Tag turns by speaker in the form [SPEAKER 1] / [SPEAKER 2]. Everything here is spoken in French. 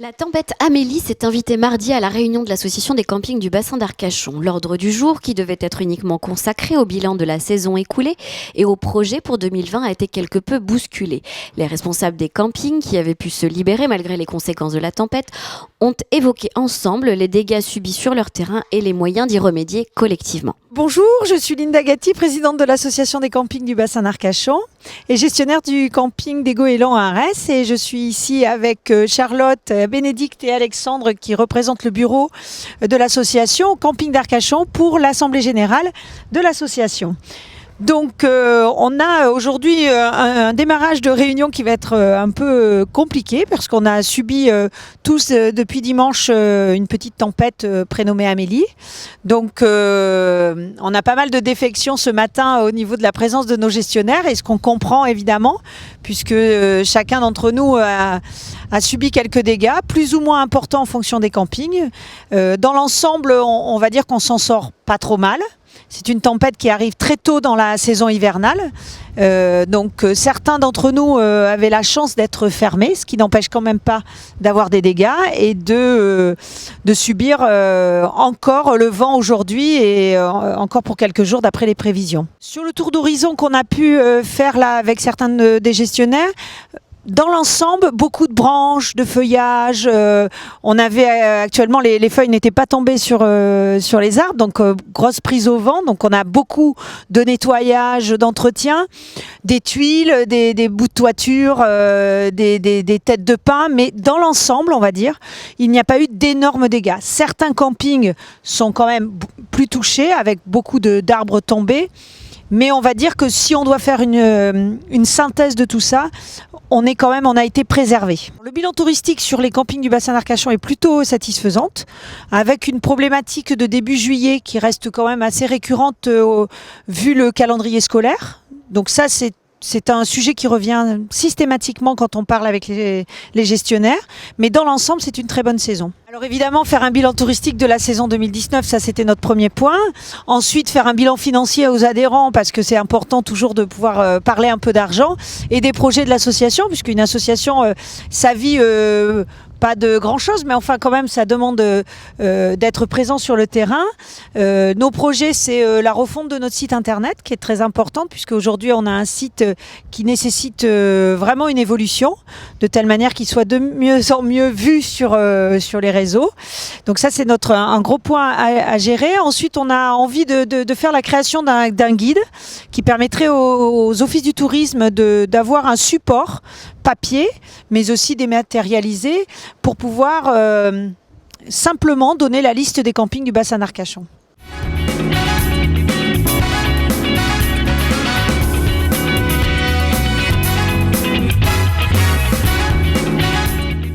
[SPEAKER 1] La tempête Amélie s'est invitée mardi à la réunion de l'association des campings du bassin d'Arcachon. L'ordre du jour, qui devait être uniquement consacré au bilan de la saison écoulée et au projet pour 2020, a été quelque peu bousculé. Les responsables des campings, qui avaient pu se libérer malgré les conséquences de la tempête, ont évoqué ensemble les dégâts subis sur leur terrain et les moyens d'y remédier collectivement.
[SPEAKER 2] Bonjour, je suis Linda Gatti, présidente de l'association des campings du bassin d'Arcachon et gestionnaire du camping des Goélands à Arès. Et je suis ici avec Charlotte, Bénédicte et Alexandre qui représentent le bureau de l'association au camping d'Arcachon pour l'assemblée générale de l'association. Donc on a aujourd'hui un démarrage de réunion qui va être un peu compliqué parce qu'on a subi tous depuis dimanche une petite tempête prénommée Amélie. Donc on a pas mal de défections ce matin au niveau de la présence de nos gestionnaires, et ce qu'on comprend évidemment puisque chacun d'entre nous a subi quelques dégâts plus ou moins importants en fonction des campings. Dans l'ensemble, on va dire qu'on s'en sort pas trop mal. C'est une tempête qui arrive très tôt dans la saison hivernale. Donc certains d'entre nous avaient la chance d'être fermés, ce qui n'empêche quand même pas d'avoir des dégâts et de subir encore le vent aujourd'hui et encore pour quelques jours d'après les prévisions. Sur le tour d'horizon qu'on a pu faire là avec certains des gestionnaires, dans l'ensemble, beaucoup de branches, de feuillage. On avait actuellement, les feuilles n'étaient pas tombées sur les arbres, donc grosse prise au vent. Donc on a beaucoup de nettoyage, d'entretien, des tuiles, des bouts de toiture, des têtes de pin. Mais dans l'ensemble, on va dire, il n'y a pas eu d'énormes dégâts. Certains campings sont quand même plus touchés, avec beaucoup d'arbres tombés. Mais on va dire que si on doit faire une synthèse de tout ça, on a été préservé. Le bilan touristique sur les campings du bassin d'Arcachon est plutôt satisfaisante, avec une problématique de début juillet qui reste quand même assez récurrente vu le calendrier scolaire. Donc ça, c'est un sujet qui revient systématiquement quand on parle avec les gestionnaires, mais dans l'ensemble, c'est une très bonne saison. Alors évidemment, faire un bilan touristique de la saison 2019, ça c'était notre premier point. Ensuite, faire un bilan financier aux adhérents, parce que c'est important toujours de pouvoir parler un peu d'argent, et des projets de l'association, puisqu'une association, ça vit pas de grand chose, mais enfin quand même ça demande d'être présent sur le terrain. Nos projets, c'est la refonte de notre site internet qui est très importante, puisque aujourd'hui on a un site qui nécessite vraiment une évolution, de telle manière qu'il soit de mieux en mieux vu sur les réseaux. Donc ça c'est un gros point à gérer. Ensuite on a envie de faire la création d'un guide qui permettrait aux offices du tourisme d'avoir un support papier, mais aussi dématérialisé, pour pouvoir simplement donner la liste des campings du bassin d'Arcachon.